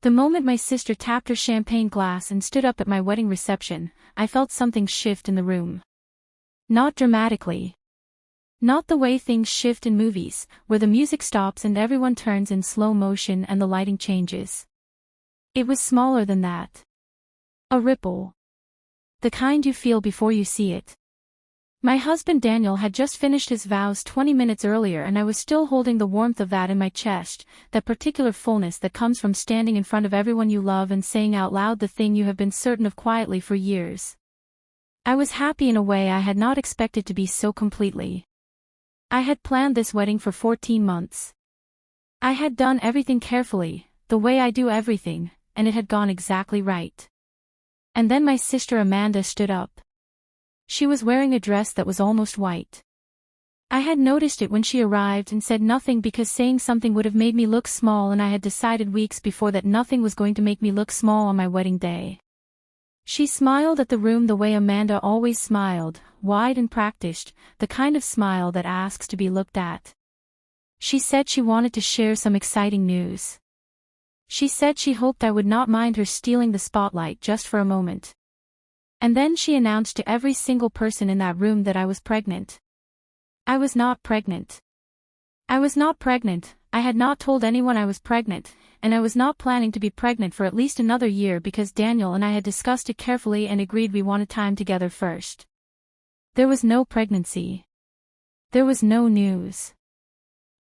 The moment my sister tapped her champagne glass and stood up at my wedding reception, I felt something shift in the room. Not dramatically. Not the way things shift in movies, where the music stops and everyone turns in slow motion and the lighting changes. It was smaller than that. A ripple. The kind you feel before you see it. My husband Daniel had just finished his vows 20 minutes earlier and I was still holding the warmth of that in my chest, that particular fullness that comes from standing in front of everyone you love and saying out loud the thing you have been certain of quietly for years. I was happy in a way I had not expected to be so completely. I had planned this wedding for 14 months. I had done everything carefully, the way I do everything, and it had gone exactly right. And then my sister Amanda stood up. She was wearing a dress that was almost white. I had noticed it when she arrived and said nothing because saying something would have made me look small, and I had decided weeks before that nothing was going to make me look small on my wedding day. She smiled at the room the way Amanda always smiled, wide and practiced, the kind of smile that asks to be looked at. She said she wanted to share some exciting news. She said she hoped I would not mind her stealing the spotlight just for a moment. And then she announced to every single person in that room that I was pregnant. I was not pregnant. I was not pregnant, I had not told anyone I was pregnant, and I was not planning to be pregnant for at least another year because Daniel and I had discussed it carefully and agreed we wanted time together first. There was no pregnancy. There was no news.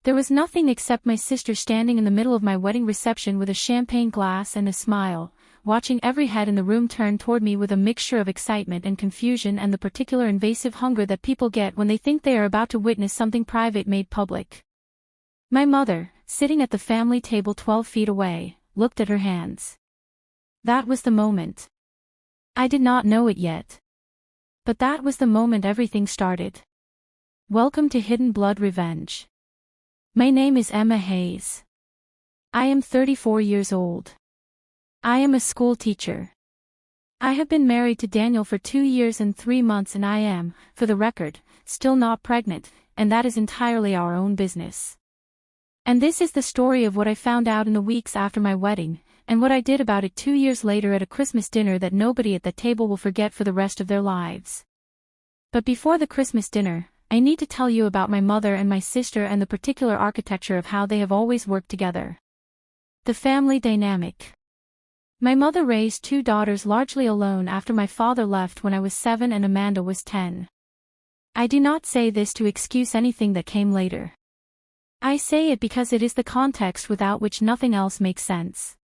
There was nothing except my sister standing in the middle of my wedding reception with a champagne glass and a smile, watching every head in the room turn toward me with a mixture of excitement and confusion and the particular invasive hunger that people get when they think they are about to witness something private made public. My mother, sitting at the family table 12 feet away, looked at her hands. That was the moment. I did not know it yet. But that was the moment everything started. Welcome to Hidden Blood Revenge. My name is Emma Hayes. I am 34 years old. I am a school teacher. I have been married to Daniel for 2 years and 3 months, and I am, for the record, still not pregnant, and that is entirely our own business. And this is the story of what I found out in the weeks after my wedding, and what I did about it 2 years later at a Christmas dinner that nobody at that table will forget for the rest of their lives. But before the Christmas dinner, I need to tell you about my mother and my sister and the particular architecture of how they have always worked together. The family dynamic. My mother raised 2 daughters largely alone after my father left when I was 7 and Amanda was 10. I do not say this to excuse anything that came later. I say it because it is the context without which nothing else makes sense.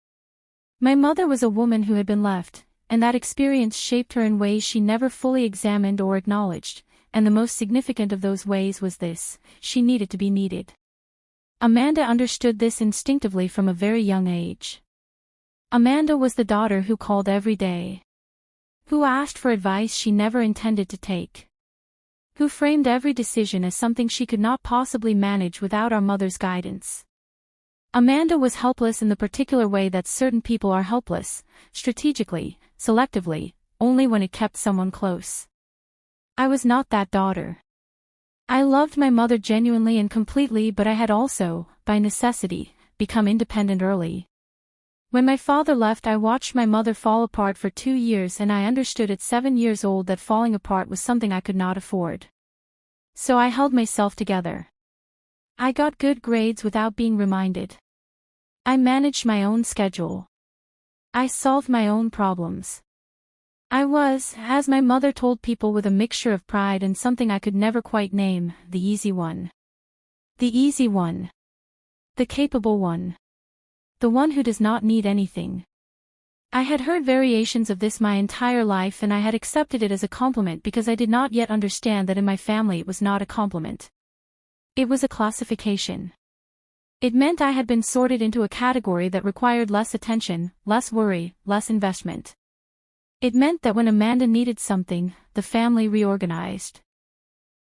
My mother was a woman who had been left, and that experience shaped her in ways she never fully examined or acknowledged, and the most significant of those ways was this: she needed to be needed. Amanda understood this instinctively from a very young age. Amanda was the daughter who called every day. Who asked for advice she never intended to take. Who framed every decision as something she could not possibly manage without our mother's guidance. Amanda was helpless in the particular way that certain people are helpless, strategically, selectively, only when it kept someone close. I was not that daughter. I loved my mother genuinely and completely, but I had also, by necessity, become independent early. When my father left, I watched my mother fall apart for 2 years, and I understood at 7 years old that falling apart was something I could not afford. So I held myself together. I got good grades without being reminded. I managed my own schedule. I solved my own problems. I was, as my mother told people with a mixture of pride and something I could never quite name, the easy one. The easy one. The capable one. The one who does not need anything. I had heard variations of this my entire life, and I had accepted it as a compliment because I did not yet understand that in my family it was not a compliment. It was a classification. It meant I had been sorted into a category that required less attention, less worry, less investment. It meant that when Amanda needed something, the family reorganized.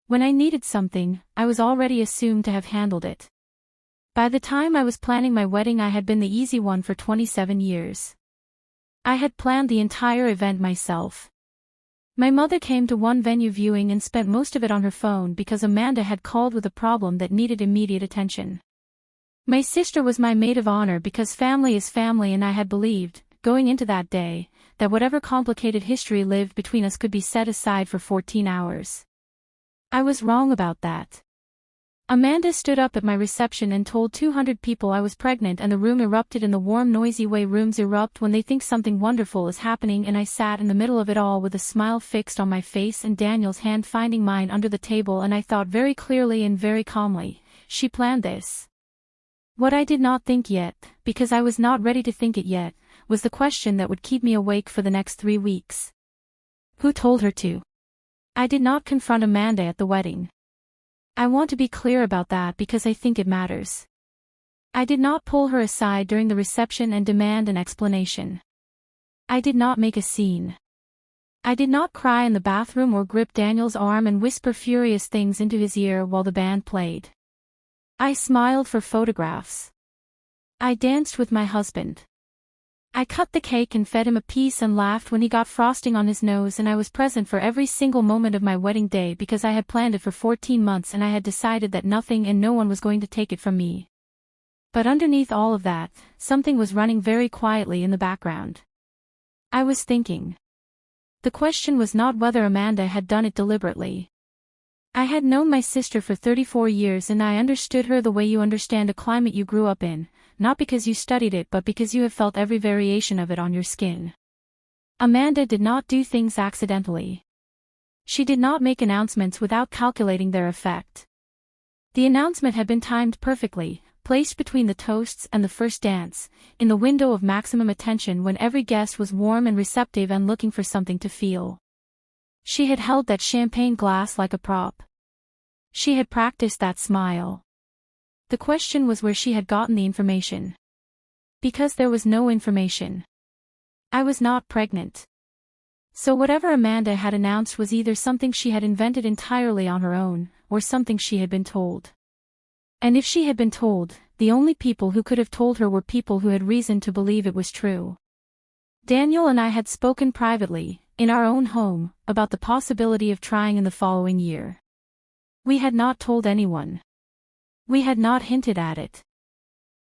When I needed something, I was already assumed to have handled it. By the time I was planning my wedding, I had been the easy one for 27 years. I had planned the entire event myself. My mother came to one venue viewing and spent most of it on her phone because Amanda had called with a problem that needed immediate attention. My sister was my maid of honor because family is family, and I had believed, going into that day, that whatever complicated history lived between us could be set aside for 14 hours. I was wrong about that. Amanda stood up at my reception and told 200 people I was pregnant, and the room erupted in the warm, noisy way rooms erupt when they think something wonderful is happening, and I sat in the middle of it all with a smile fixed on my face and Daniel's hand finding mine under the table, and I thought very clearly and very calmly, she planned this. What I did not think yet, because I was not ready to think it yet, was the question that would keep me awake for the next 3 weeks. Who told her to? I did not confront Amanda at the wedding. I want to be clear about that because I think it matters. I did not pull her aside during the reception and demand an explanation. I did not make a scene. I did not cry in the bathroom or grip Daniel's arm and whisper furious things into his ear while the band played. I smiled for photographs. I danced with my husband. I cut the cake and fed him a piece and laughed when he got frosting on his nose, and I was present for every single moment of my wedding day because I had planned it for 14 months and I had decided that nothing and no one was going to take it from me. But underneath all of that, something was running very quietly in the background. I was thinking. The question was not whether Amanda had done it deliberately. I had known my sister for 34 years and I understood her the way you understand a climate you grew up in, not because you studied it but because you have felt every variation of it on your skin. Amanda did not do things accidentally. She did not make announcements without calculating their effect. The announcement had been timed perfectly, placed between the toasts and the first dance, in the window of maximum attention when every guest was warm and receptive and looking for something to feel. She had held that champagne glass like a prop. She had practiced that smile. The question was where she had gotten the information. Because there was no information. I was not pregnant. So whatever Amanda had announced was either something she had invented entirely on her own, or something she had been told. And if she had been told, the only people who could have told her were people who had reason to believe it was true. Daniel and I had spoken privately, in our own home, about the possibility of trying in the following year. We had not told anyone. We had not hinted at it.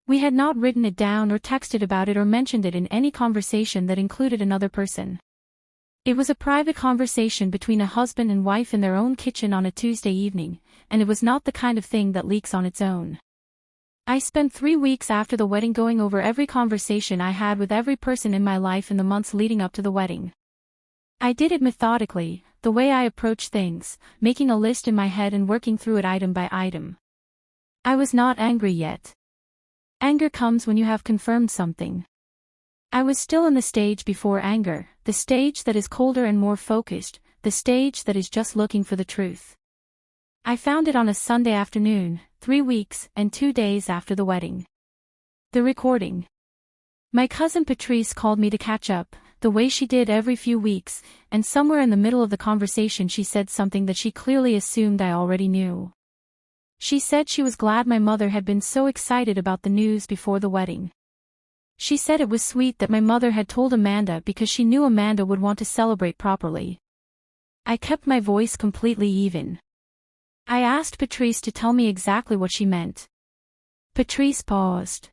We had not written it down or texted about it or mentioned it in any conversation that included another person. It was a private conversation between a husband and wife in their own kitchen on a Tuesday evening, and it was not the kind of thing that leaks on its own. I spent 3 weeks after the wedding going over every conversation I had with every person in my life in the months leading up to the wedding. I did it methodically, the way I approach things, making a list in my head and working through it item by item. I was not angry yet. Anger comes when you have confirmed something. I was still in the stage before anger, the stage that is colder and more focused, the stage that is just looking for the truth. I found it on a Sunday afternoon, 3 weeks and 2 days after the wedding. The recording. My cousin Patrice called me to catch up, the way she did every few weeks, and somewhere in the middle of the conversation she said something that she clearly assumed I already knew. She said she was glad my mother had been so excited about the news before the wedding. She said it was sweet that my mother had told Amanda because she knew Amanda would want to celebrate properly. I kept my voice completely even. I asked Patrice to tell me exactly what she meant. Patrice paused.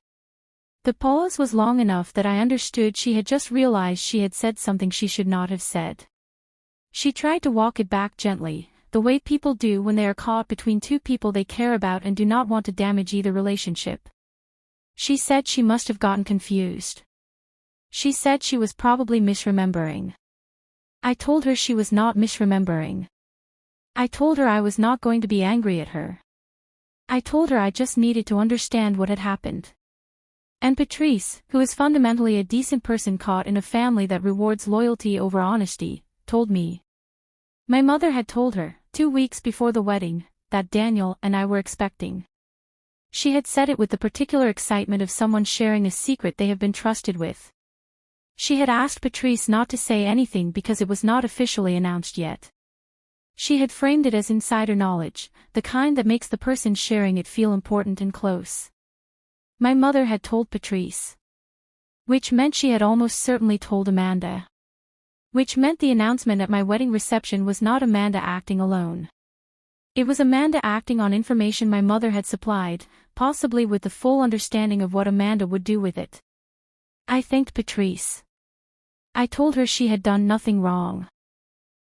The pause was long enough that I understood she had just realized she had said something she should not have said. She tried to walk it back gently, the way people do when they are caught between two people they care about and do not want to damage either relationship. She said she must have gotten confused. She said she was probably misremembering. I told her she was not misremembering. I told her I was not going to be angry at her. I told her I just needed to understand what had happened. And Patrice, who is fundamentally a decent person caught in a family that rewards loyalty over honesty, told me. My mother had told her, 2 weeks before the wedding, that Daniel and I were expecting. She had said it with the particular excitement of someone sharing a secret they have been trusted with. She had asked Patrice not to say anything because it was not officially announced yet. She had framed it as insider knowledge, the kind that makes the person sharing it feel important and close. My mother had told Patrice. Which meant she had almost certainly told Amanda. Which meant the announcement at my wedding reception was not Amanda acting alone. It was Amanda acting on information my mother had supplied, possibly with the full understanding of what Amanda would do with it. I thanked Patrice. I told her she had done nothing wrong.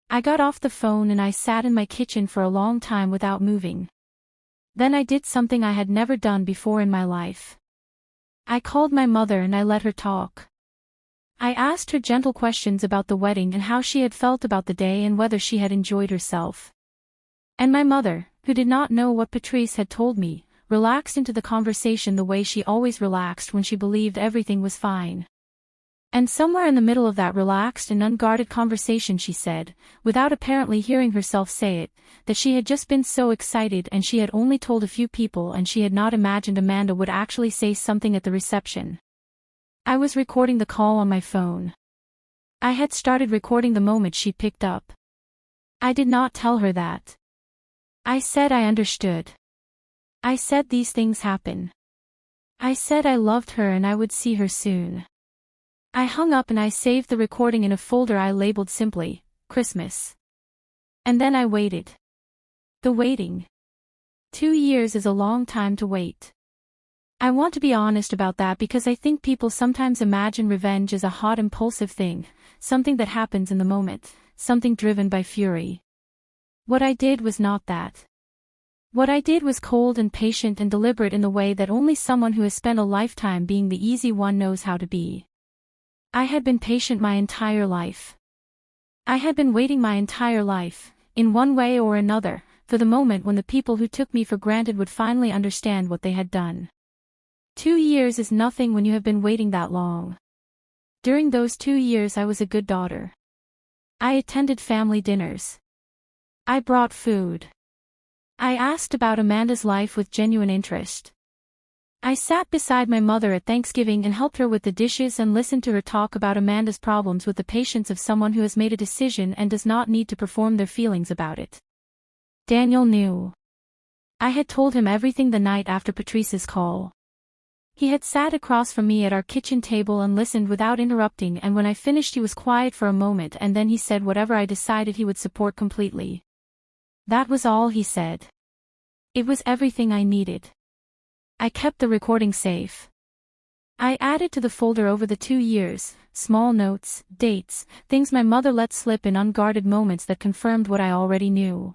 I got off the phone and I sat in my kitchen for a long time without moving. Then I did something I had never done before in my life. I called my mother and I let her talk. I asked her gentle questions about the wedding and how she had felt about the day and whether she had enjoyed herself. And my mother, who did not know what Patrice had told me, relaxed into the conversation the way she always relaxed when she believed everything was fine. And somewhere in the middle of that relaxed and unguarded conversation she said, without apparently hearing herself say it, that she had just been so excited and she had only told a few people and she had not imagined Amanda would actually say something at the reception. I was recording the call on my phone. I had started recording the moment she picked up. I did not tell her that. I said I understood. I said these things happen. I said I loved her and I would see her soon. I hung up and I saved the recording in a folder I labeled simply, Christmas. And then I waited. The waiting. 2 years is a long time to wait. I want to be honest about that because I think people sometimes imagine revenge as a hot impulsive thing, something that happens in the moment, something driven by fury. What I did was not that. What I did was cold and patient and deliberate in the way that only someone who has spent a lifetime being the easy one knows how to be. I had been patient my entire life. I had been waiting my entire life, in one way or another, for the moment when the people who took me for granted would finally understand what they had done. 2 years is nothing when you have been waiting that long. During those 2 years I was a good daughter. I attended family dinners. I brought food. I asked about Amanda's life with genuine interest. I sat beside my mother at Thanksgiving and helped her with the dishes and listened to her talk about Amanda's problems with the patience of someone who has made a decision and does not need to perform their feelings about it. Daniel knew. I had told him everything the night after Patrice's call. He had sat across from me at our kitchen table and listened without interrupting, and when I finished he was quiet for a moment and then he said whatever I decided he would support completely. That was all he said. It was everything I needed. I kept the recording safe. I added to the folder over the 2 years, small notes, dates, things my mother let slip in unguarded moments that confirmed what I already knew.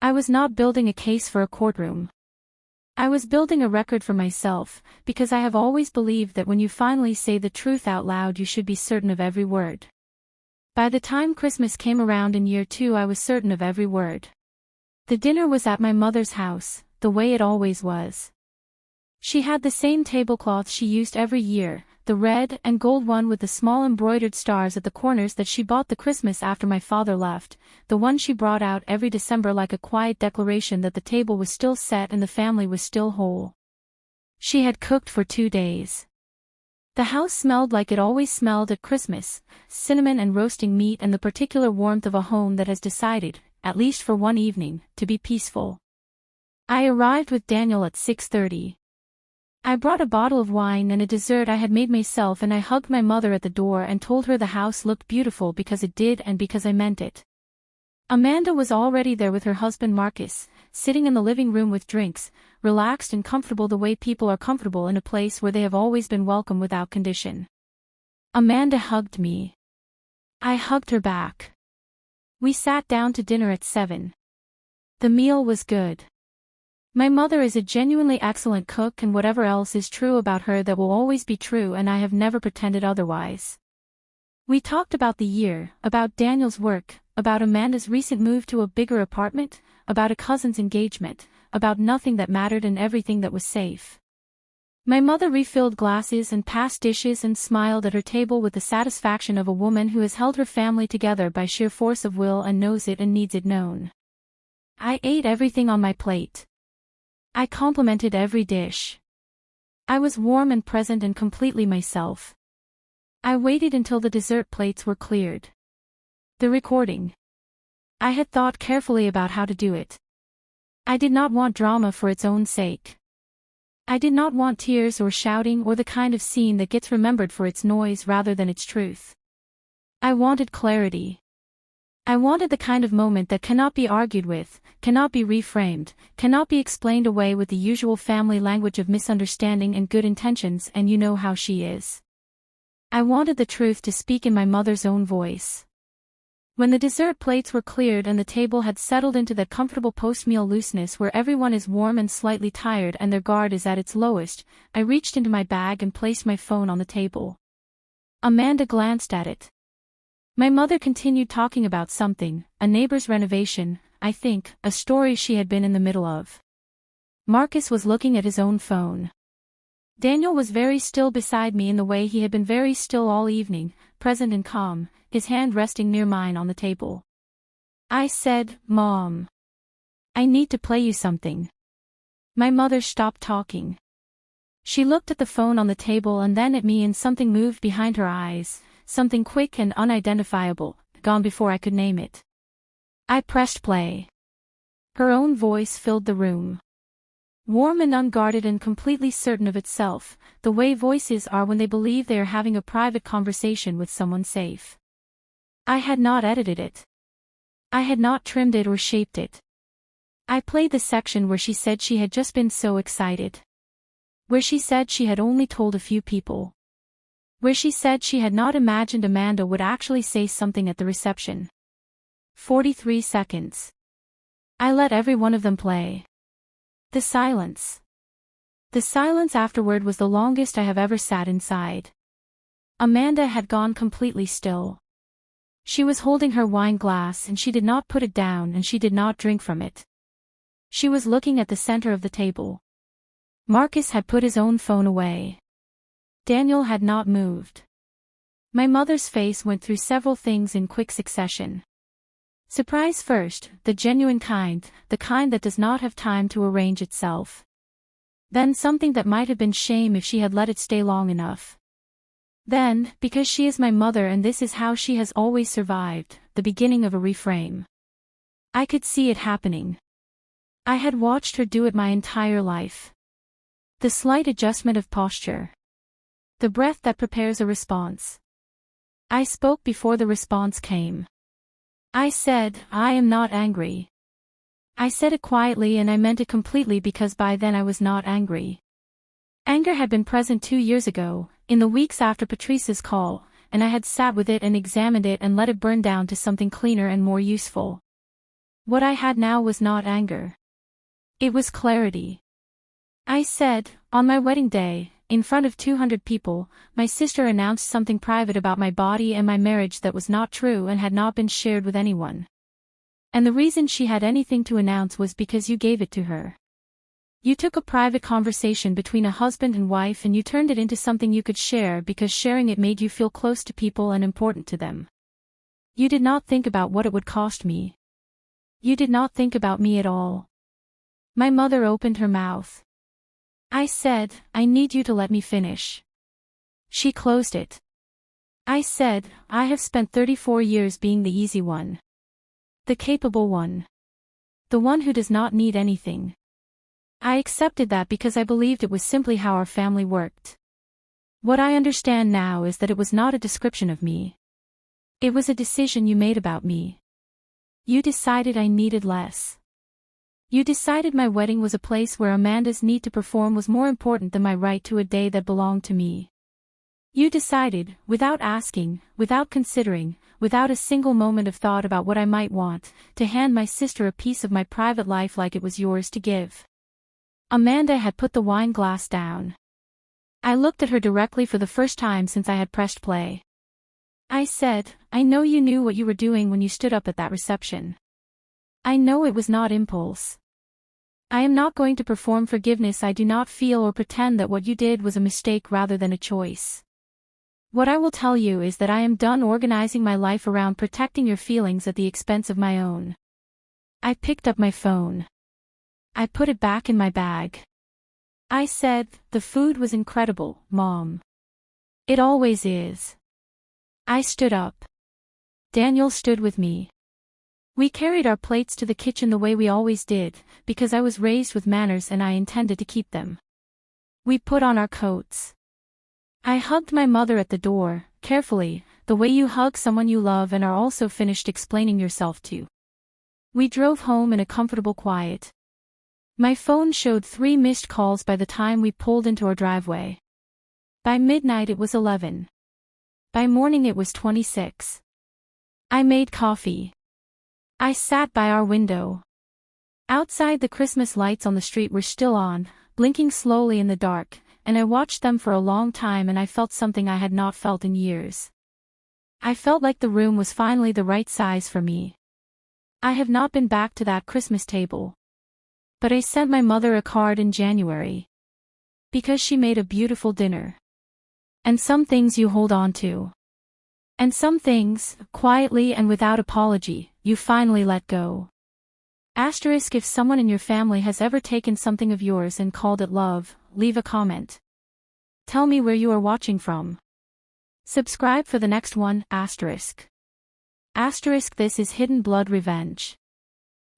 I was not building a case for a courtroom. I was building a record for myself, because I have always believed that when you finally say the truth out loud you should be certain of every word. By the time Christmas came around in year 2 I was certain of every word. The dinner was at my mother's house, the way it always was. She had the same tablecloth she used every year, the red and gold one with the small embroidered stars at the corners that she bought the Christmas after my father left, the one she brought out every December like a quiet declaration that the table was still set and the family was still whole. She had cooked for 2 days. The house smelled like it always smelled at Christmas, cinnamon and roasting meat and the particular warmth of a home that has decided, at least for one evening, to be peaceful. I arrived with Daniel at 6:30. I brought a bottle of wine and a dessert I had made myself and I hugged my mother at the door and told her the house looked beautiful because it did and because I meant it. Amanda was already there with her husband Marcus, sitting in the living room with drinks, relaxed and comfortable the way people are comfortable in a place where they have always been welcome without condition. Amanda hugged me. I hugged her back. We sat down to dinner at 7. The meal was good. My mother is a genuinely excellent cook and whatever else is true about her that will always be true and I have never pretended otherwise. We talked about the year, about Daniel's work, about Amanda's recent move to a bigger apartment, about a cousin's engagement, about nothing that mattered and everything that was safe. My mother refilled glasses and passed dishes and smiled at her table with the satisfaction of a woman who has held her family together by sheer force of will and knows it and needs it known. I ate everything on my plate. I complimented every dish. I was warm and present and completely myself. I waited until the dessert plates were cleared. The recording. I had thought carefully about how to do it. I did not want drama for its own sake. I did not want tears or shouting or the kind of scene that gets remembered for its noise rather than its truth. I wanted clarity. I wanted the kind of moment that cannot be argued with, cannot be reframed, cannot be explained away with the usual family language of misunderstanding and good intentions, and you know how she is. I wanted the truth to speak in my mother's own voice. When the dessert plates were cleared and the table had settled into that comfortable post-meal looseness where everyone is warm and slightly tired and their guard is at its lowest, I reached into my bag and placed my phone on the table. Amanda glanced at it. My mother continued talking about something, a neighbor's renovation, I think, a story she had been in the middle of. Marcus was looking at his own phone. Daniel was very still beside me in the way he had been very still all evening, present and calm, his hand resting near mine on the table. I said, "Mom, I need to play you something." My mother stopped talking. She looked at the phone on the table and then at me, and something moved behind her eyes, something quick and unidentifiable, gone before I could name it. I pressed play. Her own voice filled the room. Warm and unguarded and completely certain of itself, the way voices are when they believe they are having a private conversation with someone safe. I had not edited it. I had not trimmed it or shaped it. I played the section where she said she had just been so excited. Where she said she had only told a few people. Where she said she had not imagined Amanda would actually say something at the reception. 43 seconds. I let every one of them play. The silence. The silence afterward was the longest I have ever sat inside. Amanda had gone completely still. She was holding her wine glass and she did not put it down and she did not drink from it. She was looking at the center of the table. Marcus had put his own phone away. Daniel had not moved. My mother's face went through several things in quick succession. Surprise first, the genuine kind, the kind that does not have time to arrange itself. Then something that might have been shame if she had let it stay long enough. Then, because she is my mother and this is how she has always survived, the beginning of a reframe. I could see it happening. I had watched her do it my entire life. The slight adjustment of posture. The breath that prepares a response. I spoke before the response came. I said, "I am not angry." I said it quietly and I meant it completely because by then I was not angry. Anger had been present 2 years ago, in the weeks after Patrice's call, and I had sat with it and examined it and let it burn down to something cleaner and more useful. What I had now was not anger. It was clarity. I said, on my wedding day, in front of 200 people, my sister announced something private about my body and my marriage that was not true and had not been shared with anyone. And the reason she had anything to announce was because you gave it to her. You took a private conversation between a husband and wife and you turned it into something you could share because sharing it made you feel close to people and important to them. You did not think about what it would cost me. You did not think about me at all. My mother opened her mouth. I said, "I need you to let me finish." She closed it. I said, "I have spent 34 years being the easy one. The capable one. The one who does not need anything. I accepted that because I believed it was simply how our family worked. What I understand now is that it was not a description of me. It was a decision you made about me. You decided I needed less. You decided my wedding was a place where Amanda's need to perform was more important than my right to a day that belonged to me. You decided, without asking, without considering, without a single moment of thought about what I might want, to hand my sister a piece of my private life like it was yours to give." Amanda had put the wine glass down. I looked at her directly for the first time since I had pressed play. I said, "I know you knew what you were doing when you stood up at that reception. I know it was not impulse. I am not going to perform forgiveness. I do not feel or pretend that what you did was a mistake rather than a choice. What I will tell you is that I am done organizing my life around protecting your feelings at the expense of my own." I picked up my phone. I put it back in my bag. I said, "The food was incredible, Mom. It always is." I stood up. Daniel stood with me. We carried our plates to the kitchen the way we always did, because I was raised with manners and I intended to keep them. We put on our coats. I hugged my mother at the door, carefully, the way you hug someone you love and are also finished explaining yourself to. We drove home in a comfortable quiet. My phone showed 3 missed calls by the time we pulled into our driveway. By midnight it was 11. By morning it was 26. I made coffee. I sat by our window. Outside, the Christmas lights on the street were still on, blinking slowly in the dark, and I watched them for a long time and I felt something I had not felt in years. I felt like the room was finally the right size for me. I have not been back to that Christmas table. But I sent my mother a card in January. Because she made a beautiful dinner. And some things you hold on to. And some things, quietly and without apology, you finally let go. Asterisk, if someone in your family has ever taken something of yours and called it love, leave a comment. Tell me where you are watching from. Subscribe for the next one, asterisk. Asterisk, this is Hidden Blood Revenge.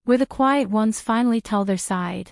Where the quiet ones finally tell their side.